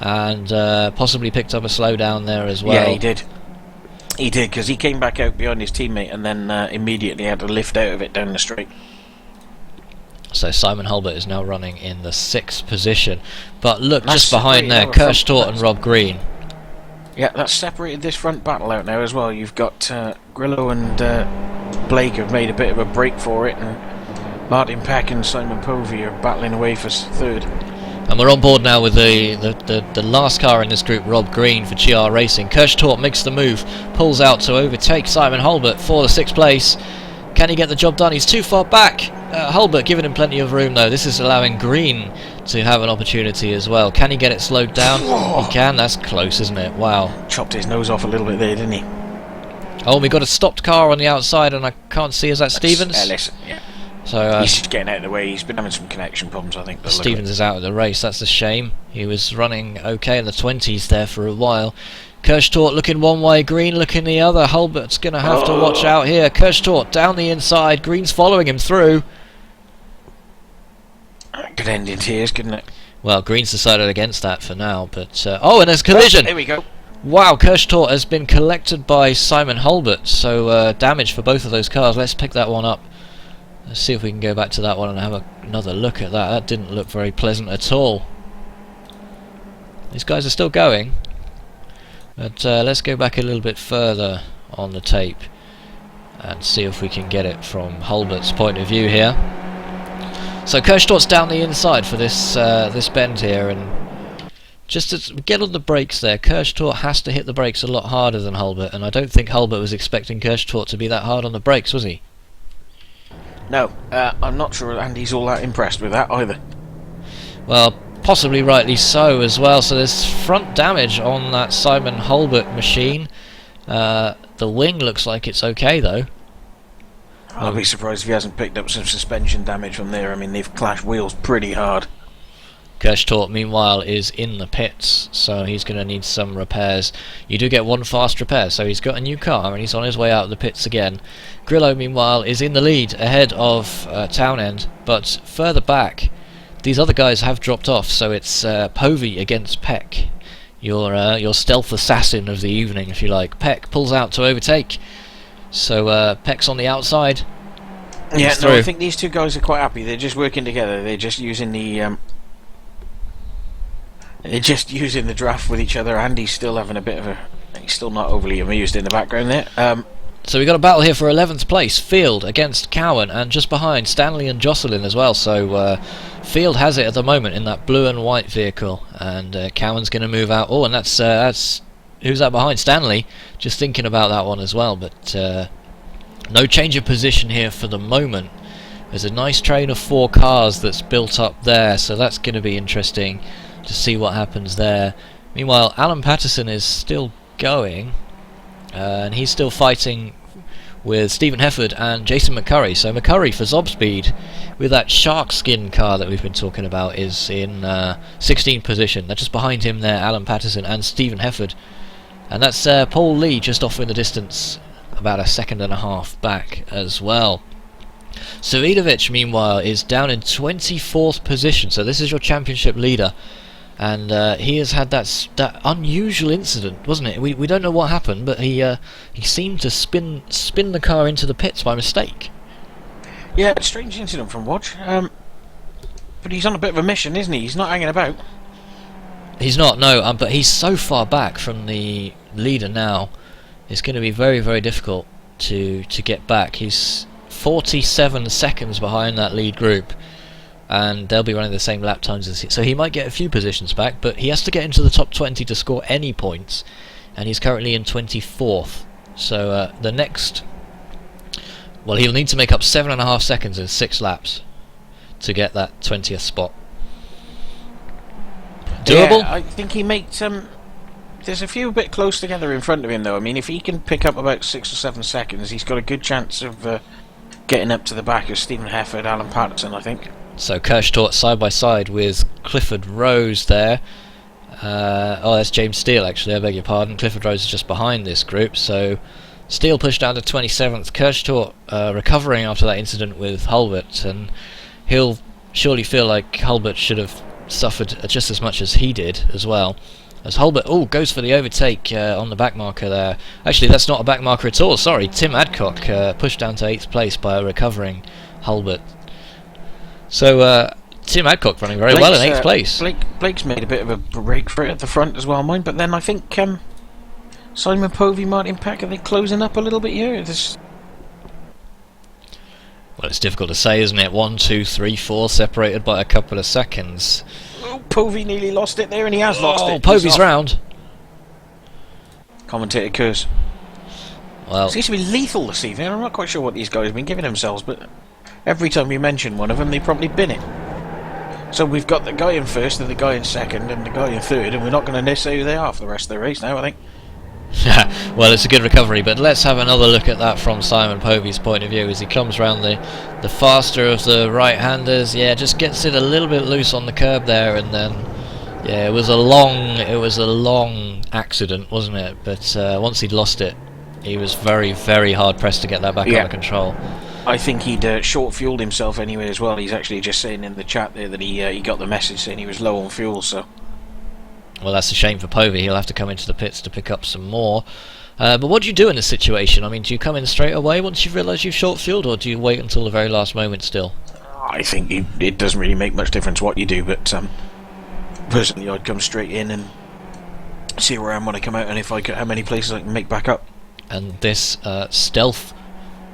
A: And possibly picked up a slowdown there as well.
B: Yeah, he did. He did, because he came back out behind his teammate and then immediately had to lift out of it down the straight.
A: So Simon Hulbert is now running in the 6th position. But look, just behind there, Kirsch Tort and Rob Green.
B: Yeah, that's separated this front battle out now as well. You've got Grillo and Blake have made a bit of a break for it, and Martin Peck and Simon Povey are battling away for 3rd.
A: And we're on board now with the last car in this group, Rob Green for iRacing. Kirsch Tort makes the move, pulls out to overtake Simon Hulbert for the 6th place. Can he get the job done? He's too far back. Hulbert giving him plenty of room though. This is allowing Green to have an opportunity as well. Can he get it slowed down? He can. That's close, isn't it? Wow.
B: Chopped his nose off a little bit there, didn't he?
A: Oh, we got a stopped car on the outside, and I can't see. Is that Stevens?
B: Ellis, yeah.
A: So
B: he's just getting out of the way. He's been having some connection problems, I think.
A: Stevens is out of the race. That's a shame. He was running okay in the 20s there for a while. Kirsch Tort looking one way, Green looking the other. Hulbert's going to have to watch out here. Kirsch Tort down the inside. Green's following him through.
B: Could end in tears, couldn't it?
A: Well, Green's decided against that for now, but... oh, and there's collision!
B: There we go.
A: Wow, Kirsch Tort has been collected by Simon Hulbert, so damage for both of those cars. Let's pick that one up. Let's see if we can go back to that one and have another look at that. That didn't look very pleasant at all. These guys are still going. But let's go back a little bit further on the tape and see if we can get it from Hulbert's point of view here. So Kirsch Tort's down the inside for this this bend here, and just to get on the brakes there, Kirsch Tort has to hit the brakes a lot harder than Hulbert, and I don't think Hulbert was expecting Kirsch Tort to be that hard on the brakes, was he?
B: No, I'm not sure Andy's all that impressed with that either.
A: Well, possibly rightly so as well. So there's front damage on that Simon Hulbert machine. The wing looks like it's okay though.
B: I'll be surprised if he hasn't picked up some suspension damage from there. I mean, they've clashed wheels pretty hard.
A: Kirchtorp, meanwhile, is in the pits, so he's going to need some repairs. You do get one fast repair, so he's got a new car and he's on his way out of the pits again. Grillo, meanwhile, is in the lead ahead of Townend, but further back, these other guys have dropped off, so it's Povey against Peck. Your stealth assassin of the evening, if you like. Peck pulls out to overtake, so Peck's on the outside.
B: Yeah, no, I think these two guys are quite happy. They're just working together. They're just using the draft with each other. Andy's still having a bit of a... He's still not overly amused in the background there.
A: So we've got a battle here for 11th place. Field against Cowan, and just behind Stanley and Jocelyn as well. So Field has it at the moment in that blue and white vehicle, and Cowan's going to move out. Oh, and that's who's that behind? Stanley. Just thinking about that one as well, but no change of position here for the moment. There's a nice train of 4 cars that's built up there, so that's going to be interesting to see what happens there. Meanwhile, Alan Patterson is still going, and he's still fighting with Stephen Hefford and Jason McCurry. So McCurry for Zobspeed, with that shark skin car that we've been talking about, is in 16th position. They're just behind him there, Alan Patterson and Stephen Hefford. And that's Paul Lee just off in the distance, about a second and a half back as well. Savidovic, meanwhile, is down in 24th position, so this is your championship leader. And he has had that unusual incident, wasn't it? We don't know what happened, but he seemed to spin the car into the pits by mistake.
B: Yeah, a strange incident from Watch. But he's on a bit of a mission, isn't he? He's not hanging about.
A: He's not, no. But he's so far back from the leader now. It's going to be very, very difficult to get back. He's 47 seconds behind that lead group, and they'll be running the same lap times as he, so he might get a few positions back, but he has to get into the top 20 to score any points, and he's currently in 24th. So the next, well, he'll need to make up 7.5 seconds in 6 laps to get that 20th spot. Doable?
B: Yeah, I think he makes there's a few a bit close together in front of him though. I mean, if he can pick up about 6 or 7 seconds, he's got a good chance of getting up to the back of Stephen Hefford, Alan Patterson, I think.
A: So Kirchtorp side by side with Clifford Rose there. Oh, that's James Steele actually, I beg your pardon. Clifford Rose is just behind this group, so Steele pushed down to 27th. Kirchtorp recovering after that incident with Hulbert, and he'll surely feel like Hulbert should have suffered just as much as he did as well. As Hulbert goes for the overtake on the back marker there. Actually, that's not a back marker at all, sorry. Tim Adcock pushed down to 8th place by a recovering Hulbert. So Tim Adcock running very well in 8th place.
B: Blake's made a bit of a break for it at the front as well, mine. But then I think Simon Povey, Martin Peck, are they closing up a little bit here?
A: Well, it's difficult to say, isn't it? 1, 2, 3, 4, separated by a couple of seconds.
B: Oh, Povey nearly lost it there, and he has lost it.
A: Oh, Povey's round.
B: Commentator curse.
A: Well,
B: seems to be lethal this evening. I'm not quite sure what these guys have been giving themselves, but every time you mention one of them, they probably bin it. So we've got the guy in first, and the guy in second, and the guy in third, and we're not going to say who they are for the rest of the race now, I think.
A: well, it's a good recovery, but let's have another look at that from Simon Povey's point of view as he comes round the faster of the right-handers. Yeah, just gets it a little bit loose on the curb there, and then yeah, it was a long accident, wasn't it? But once he'd lost it, he was very, very hard pressed to get that back under control.
B: I think he'd short-fueled himself anyway as well. He's actually just saying in the chat there that he got the message saying he was low on fuel, so...
A: Well, that's a shame for Povey. He'll have to come into the pits to pick up some more. But what do you do in this situation? I mean, do you come in straight away once you realise you've short-fueled, or do you wait until the very last moment still?
B: I think it doesn't really make much difference what you do, but personally I'd come straight in and see where I am when I come out, and if how many places I can make back up.
A: And this stealth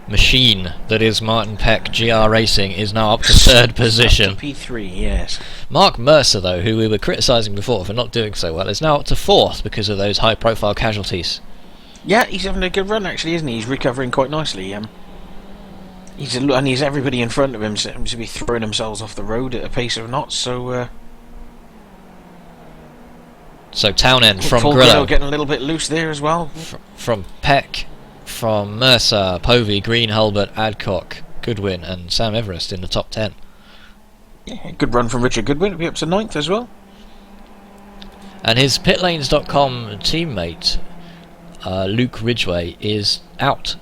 A: machine that is Martin Peck GR Racing is now up to 3rd position.
B: Up to P3, yes.
A: Marc Mercer, though, who we were criticising before for not doing so well, is now up to 4th because of those high-profile casualties.
B: Yeah, he's having a good run, actually, isn't he? He's recovering quite nicely. He's everybody in front of him seems to be throwing themselves off the road at a pace of knots. So
A: Townend from
B: Grillo
A: Grillo
B: getting a little bit loose there as well.
A: From Peck from Mercer, Povey, Green, Hulbert, Adcock, Goodwin and Sam Everest in the top 10.
B: Yeah, good run from Richard Goodwin to be up to 9th as well.
A: And his pitlanes.com teammate, Luke Ridgway, is out.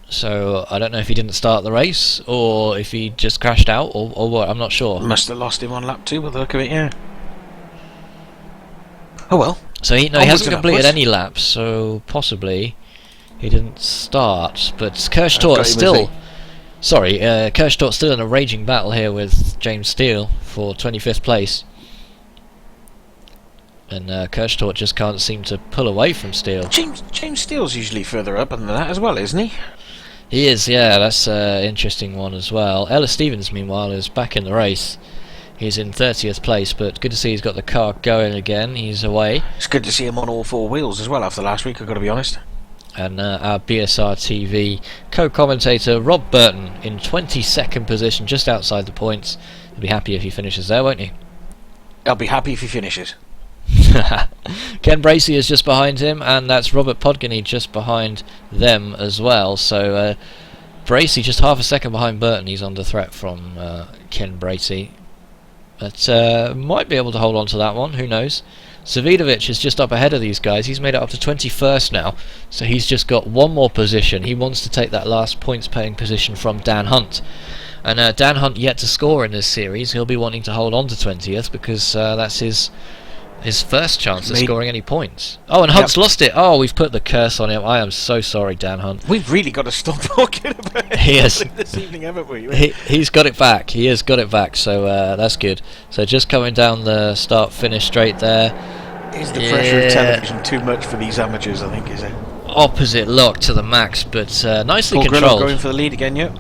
A: So I don't know if he didn't start the race or if he just crashed out or what, I'm not sure.
B: Must have lost him on lap 2 by the look of it, yeah. Oh well.
A: So he hasn't completed any laps, so possibly he didn't start. But Kirchtort's still... Sorry, Kirchtort's still in a raging battle here with James Steele for 25th place. And Kirchtort just can't seem to pull away from Steele.
B: James Steele's usually further up than that as well, isn't he?
A: He is, yeah, that's an interesting one as well. Ellis Stevens, meanwhile, is back in the race. He's in 30th place, but good to see he's got the car going again. He's away.
B: It's good to see him on all 4 wheels as well after last week, I've got to be honest.
A: And our BSR TV co-commentator Rob Burton in 22nd position, just outside the points. He'll be happy if he finishes there, won't he?
B: I'll be happy if he finishes.
A: Ken Bracey is just behind him, and that's Robert Podgany just behind them as well. So Bracey just half a second behind Burton. He's under threat from Ken Bracey, but might be able to hold on to that one, who knows. Savidovic is just up ahead of these guys. He's made it up to 21st now, so he's just got one more position. He wants to take that last points paying position from Dan Hunt, and Dan Hunt yet to score in this series. He'll be wanting to hold on to 20th because that's his first chance of scoring any points. Oh, and Hunt's lost it. Oh, we've put the curse on him. I am so sorry, Dan Hunt.
B: We've really got to stop talking about it this evening, haven't we?
A: He's got it back. He has got it back, so that's good. So just coming down the start-finish straight there.
B: Is the pressure of television too much for these amateurs, I think, is it?
A: Opposite lock to the max, but nicely
B: Paul
A: controlled.
B: Grillo going for the lead again, yeah.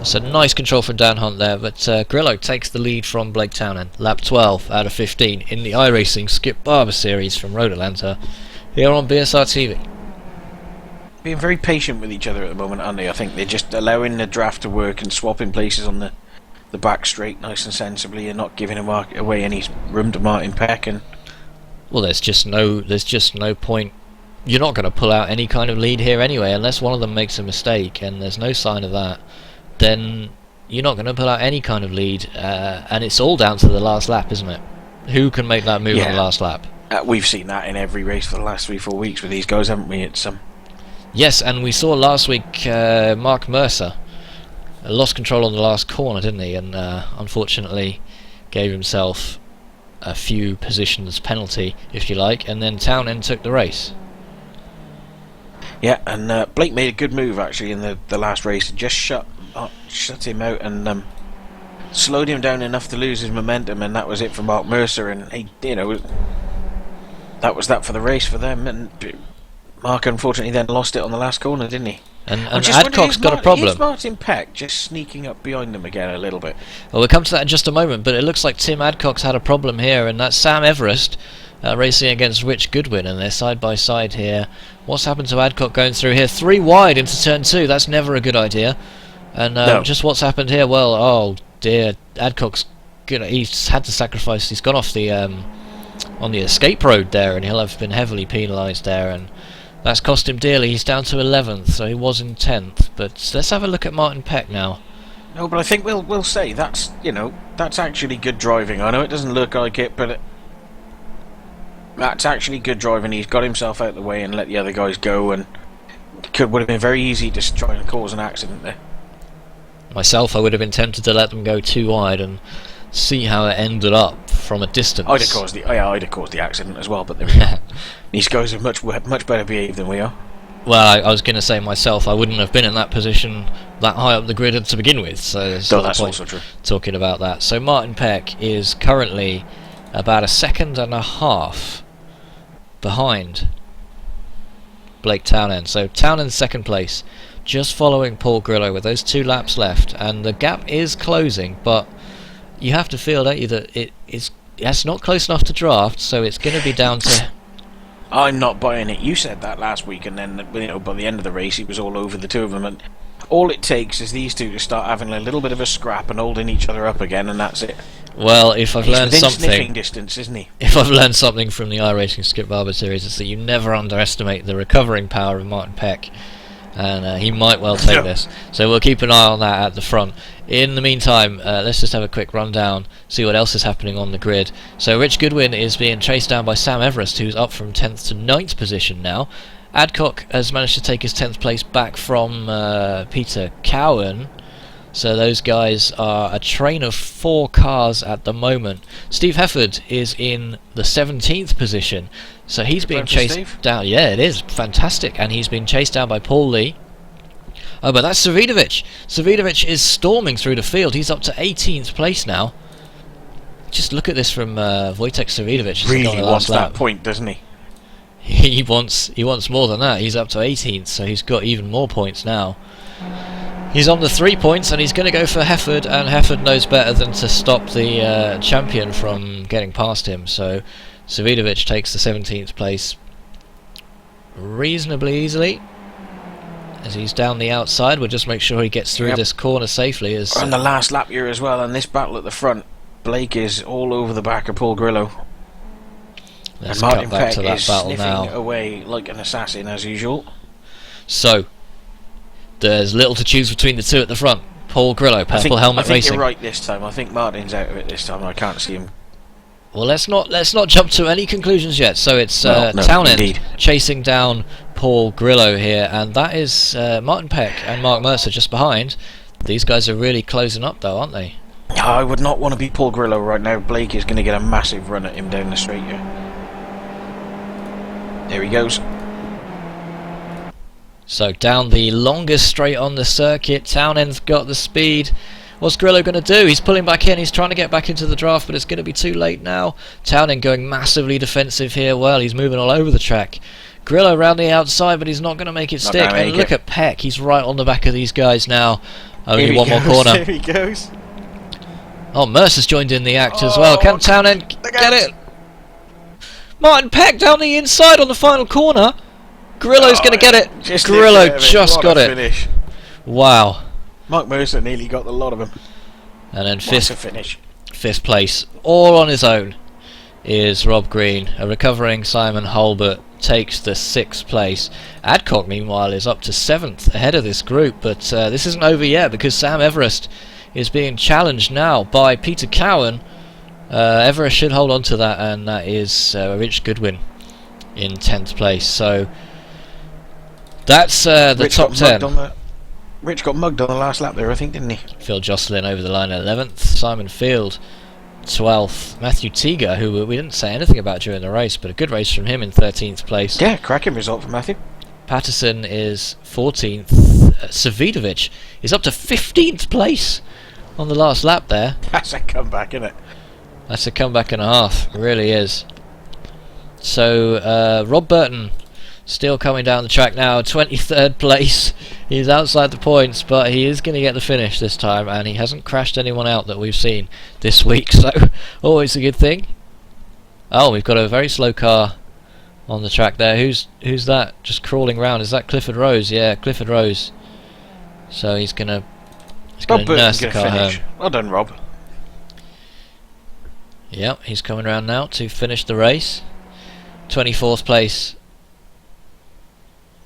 A: So nice control from Dan Hunt there, but Grillo takes the lead from Blake Townend, lap 12 out of 15 in the iRacing Skip Barber series from Road Atlanta, here on BSR TV.
B: Being very patient with each other at the moment, aren't they? I think they're just allowing the draft to work and swapping places on the back straight nice and sensibly, and not giving away any room to Martin Peck. And
A: well, there's just no point. You're not going to pull out any kind of lead here anyway, unless one of them makes a mistake, and there's no sign of that. Then you're not going to pull out any kind of lead, and it's all down to the last lap, isn't it? Who can make that move on the last lap?
B: We've seen that in every race for the last 3-4 weeks with these guys, haven't we? It's
A: Yes, and we saw last week Marc Mercer lost control on the last corner, didn't he? And unfortunately gave himself a few positions penalty, if you like, and then Townend took the race.
B: Yeah, and Blake made a good move actually in the last race. It just shut him out and slowed him down enough to lose his momentum, and that was it for Marc Mercer. And he, that was that for the race for them. And Mark unfortunately then lost it on the last corner, didn't he?
A: And Adcock's got a problem.
B: Is Martin Peck just sneaking up behind them again a little bit?
A: Well, we'll come to that in just a moment, but it looks like Tim Adcock's had a problem here, and that's Sam Everest racing against Rich Goodwin, and they're side by side here. What's happened to Adcock going through here? 3 wide into turn 2. That's never a good idea. And just what's happened here? Well, oh dear, Adcock's he's had to sacrifice. He's gone off the on the escape road there, and he'll have been heavily penalised there, and that's cost him dearly. He's down to 11th, so he was in 10th. But let's have a look at Martin Peck now.
B: No, but I think we'll say that's that's actually good driving. I know it doesn't look like it, but that's actually good driving. He's got himself out of the way and let the other guys go, and would have been very easy to try and cause an accident there.
A: Myself, I would have been tempted to let them go too wide and see how it ended up from a distance.
B: I'd have caused the accident as well, but there we go. These guys are much better behaved than we are.
A: Well, I was going to say myself, I wouldn't have been in that position that high up the grid to begin with, so
B: that's also true.
A: Talking about that. So Martin Peck is currently about 1.5 seconds behind Blake Townend. So Townend's second place, just following Paul Grillo with those 2 laps left, and the gap is closing, but you have to feel, don't you, that it's not close enough to draft, so it's going to be down to...
B: I'm not buying it. You said that last week, and then by the end of the race it was all over the two of them, and all it takes is these two to start having a little bit of a scrap and holding each other up again, and that's it.
A: Well, if I've learned something,
B: sniffing distance, isn't he?
A: If I've learned something from the iRacing Skip Barber series, it's that you never underestimate the recovering power of Martin Peck. and he might well take this. So we'll keep an eye on that at the front. In the meantime, let's just have a quick rundown, see what else is happening on the grid. So Rich Goodwin is being chased down by Sam Everest, who's up from 10th to 9th position now. Adcock has managed to take his 10th place back from Peter Cowan. So those guys are a train of 4 cars at the moment. Steve Hefford is in the 17th position. So he's being chased down. Yeah, it is fantastic. And he's been chased down by Paul Lee. Oh, but that's Savidovic. Savidovic is storming through the field. He's up to 18th place now. Just look at this from Wojtek Savidovic.
B: Really wants that point, doesn't he?
A: He wants more than that. He's up to 18th, so he's got even more points now. He's on the 3 points, and he's going to go for Hefford, and Hefford knows better than to stop the champion from getting past him. So Savidovic takes the 17th place reasonably easily. As he's down the outside, we'll just make sure he gets through this corner safely.
B: On the last lap here as well, and this battle at the front, Blake is all over the back of Paul Grillo.
A: Let's
B: and Martin
A: cut back
B: Peck
A: to that
B: is
A: battle
B: sniffing
A: now.
B: away like an assassin as usual.
A: So there's little to choose between the two at the front. Paul Grillo, Purple Helmet Racing.
B: I think you're right this time. I think Martin's out of it this time. I can't see him.
A: Well, let's not jump to any conclusions yet. So it's Townend chasing down Paul Grillo here, and that is Martin Peck and Marc Mercer just behind. These guys are really closing up, though, aren't they?
B: I would not want to be Paul Grillo right now. Blake is going to get a massive run at him down the straight here. There he goes.
A: So down the longest straight on the circuit, Townend's got the speed. What's Grillo going to do? He's pulling back in, he's trying to get back into the draft, but it's going to be too late now. Townend going massively defensive here. Well, he's moving all over the track. Grillo round the outside, but he's not going to make it stick. And look at Peck, he's right on the back of these guys now. Only one more corner.
B: Here he goes.
A: Oh, Mercer's joined in the act as well. Can Townend get it? Martin Peck down the inside on the final corner. Grillo's going to get it. Grillo just got it.
B: Finish.
A: Wow.
B: Marc Mercer nearly got the lot of them.
A: And then fifth place, all on his own, is Rob Green. A recovering Simon Hulbert takes the 6th place. Adcock, meanwhile, is up to 7th ahead of this group, but this isn't over yet because Sam Everest is being challenged now by Peter Cowan. Everest should hold on to that, and that is Rich Goodwin in 10th place. So that's the top 10.
B: Rich got mugged on the last lap there, I think, didn't he?
A: Phil Jocelyn over the line at 11th, Simon Field 12th, Matthew Teager, who we didn't say anything about during the race, but a good race from him in 13th place.
B: Yeah, cracking result for Matthew.
A: Patterson is 14th. Savidovic is up to 15th place on the last lap there.
B: That's a comeback, isn't it?
A: That's a comeback and a half, it really is. So Rob Burton still coming down the track now, 23rd place. He's outside the points, but he is going to get the finish this time, and he hasn't crashed anyone out that we've seen this week, so always a good thing. Oh, we've got a very slow car on the track there. Who's that just crawling around? Is that Clifford Rose? Yeah, Clifford Rose. So he's going to nurse the car home.
B: Well done, Rob.
A: Yep, he's coming around now to finish the race. 24th place.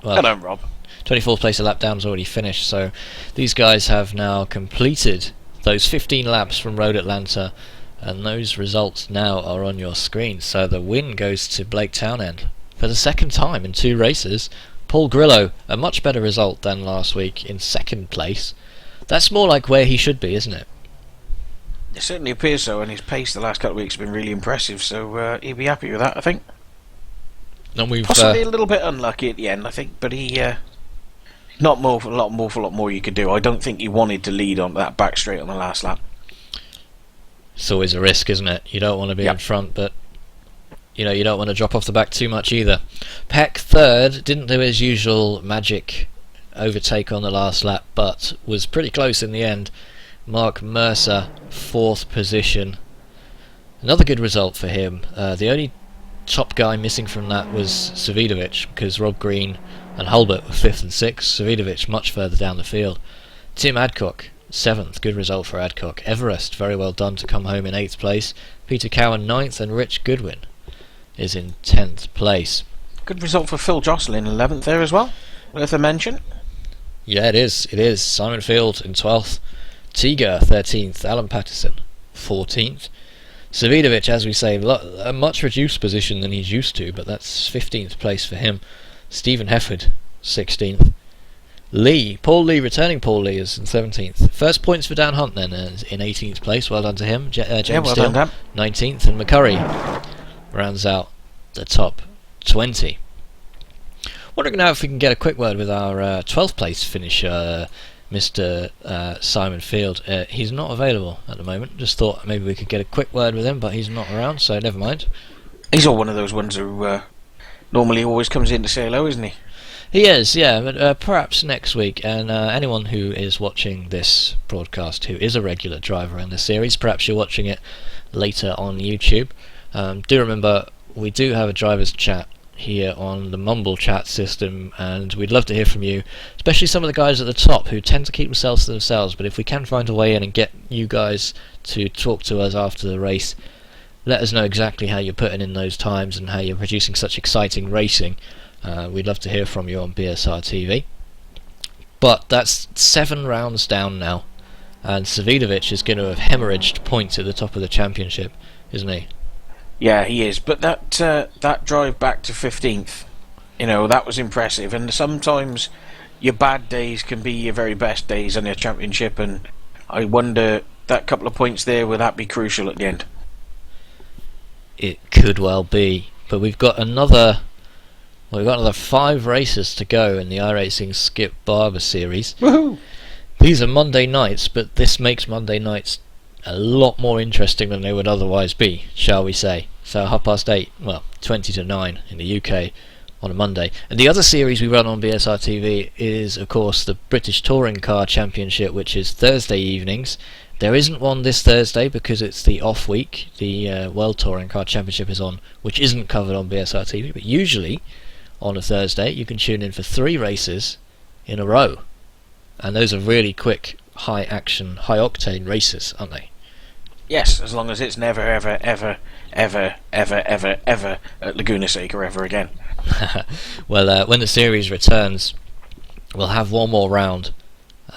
A: Well,
B: well done, Rob.
A: 24th place, a lap down's already finished, so these guys have now completed those 15 laps from Road Atlanta, and those results now are on your screen. So the win goes to Blake Townend for the 2nd time in 2 races. Paul Grillo, a much better result than last week, in 2nd place. That's more like where he should be, isn't it?
B: It certainly appears so, and his pace the last couple of weeks has been really impressive, so he'll be happy with that, I think.
A: And we've
B: possibly a little bit unlucky at the end, I think, but he a lot more you could do. I don't think he wanted to lead on that back straight on the last lap.
A: It's always a risk, isn't it? You don't want to be in front, but you don't want to drop off the back too much either. Peck 3rd, didn't do his usual magic overtake on the last lap, but was pretty close in the end. Marc Mercer 4th position. Another good result for him. The only top guy missing from that was Savidovic, because Rob Green and Hulbert were 5th and 6th. Savidovic much further down the field. Tim Adcock 7th, good result for Adcock. Everest, very well done to come home in 8th place. Peter Cowan 9th, and Rich Goodwin is in 10th place.
B: Good result for Phil Jocelyn 11th there as well, worth a mention.
A: Yeah, it is. It is. Simon Field in 12th. Tiga 13th. Alan Patterson 14th. Savidovic, as we say, a much reduced position than he's used to, but that's 15th place for him. Stephen Hefford 16th. Paul Lee, returning Paul Lee is in 17th. First points for Dan Hunt then in 18th place. Well done to him. James
B: well
A: Steele,
B: done, Dan.
A: 19th, and McCurry rounds out the top 20. Wondering now if we can get a quick word with our 12th place finisher, Mr. Simon Field. He's not available at the moment. Just thought maybe we could get a quick word with him, but he's not around, so never mind.
B: He's all one of those ones who normally always comes in to say hello, isn't he?
A: He is, yeah, but perhaps next week. And anyone who is watching this broadcast who is a regular driver in the series, perhaps you're watching it later on YouTube. Do remember, we do have a driver's chat here on the Mumble chat system, and we'd love to hear from you, especially some of the guys at the top who tend to keep themselves to themselves. But if we can find a way in and get you guys to talk to us after the race, let us know exactly how you're putting in those times and how you're producing such exciting racing. We'd love to hear from you on BSR TV. But that's 7 rounds down now, and Savidovic is going to have hemorrhaged points at the top of the championship, isn't he?
B: Yeah, he is. But that drive back to 15th, that was impressive. And sometimes your bad days can be your very best days on your championship. And I wonder, that couple of points there, will that be crucial at the end?
A: It could well be. But we've got another 5 races to go in the iRacing Skip Barber series.
B: Woohoo!
A: These are Monday nights, but this makes Monday nights a lot more interesting than they would otherwise be, shall we say. So 8:30, 20 to 9 in the UK on a Monday. And the other series we run on BSR TV is, of course, the British Touring Car Championship, which is Thursday evenings. There isn't one this Thursday because it's the off week. The World Touring Car Championship is on, which isn't covered on BSR TV, but usually on a Thursday you can tune in for 3 races in a row, and those are really quick, high action, high octane races, aren't they?
B: Yes, as long as it's never ever ever ever ever ever ever at Laguna Seca ever again.
A: Well, when the series returns, we'll have one more round,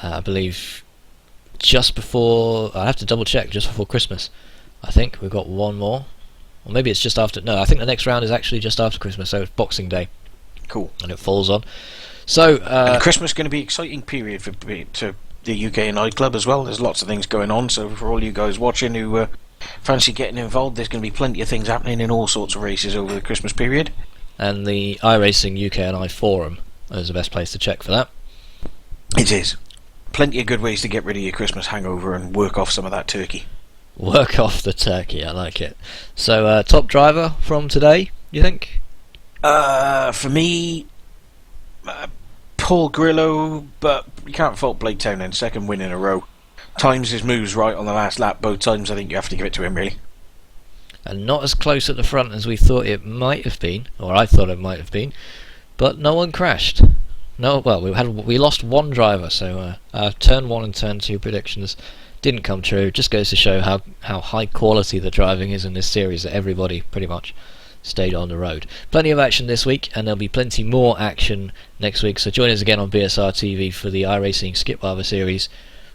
A: I believe just before, I'll have to double check, just before Christmas. I think we've got one more, or maybe it's just after. No, I think the next round is actually just after Christmas, so it's Boxing Day.
B: Cool. And
A: it falls on. So
B: and Christmas is going to be an exciting period for the UK nightclub as well. There's lots of things going on, so for all you guys watching who fancy getting involved, there's going to be plenty of things happening in all sorts of races over the Christmas period.
A: And the iRacing UK and I forum is the best place to check for that.
B: It is. Plenty of good ways to get rid of your Christmas hangover and work off some of that turkey.
A: Work off the turkey, I like it. So top driver from today, you think?
B: For me, Paul Grillo, but you can't fault Blake Townend, second win in a row. Times his moves right on the last lap, both times. I think you have to give it to him, really.
A: And not as close at the front as we thought it might have been, or I thought it might have been, but no one crashed. No, well, we lost one driver, so our turn 1 and turn 2 predictions didn't come true. Just goes to show how high quality the driving is in this series, that everybody pretty much stayed on the road. Plenty of action this week, and there'll be plenty more action next week, so join us again on BSR TV for the iRacing Skip Barber series,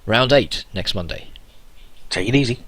A: round 8 next Monday.
B: Take it easy.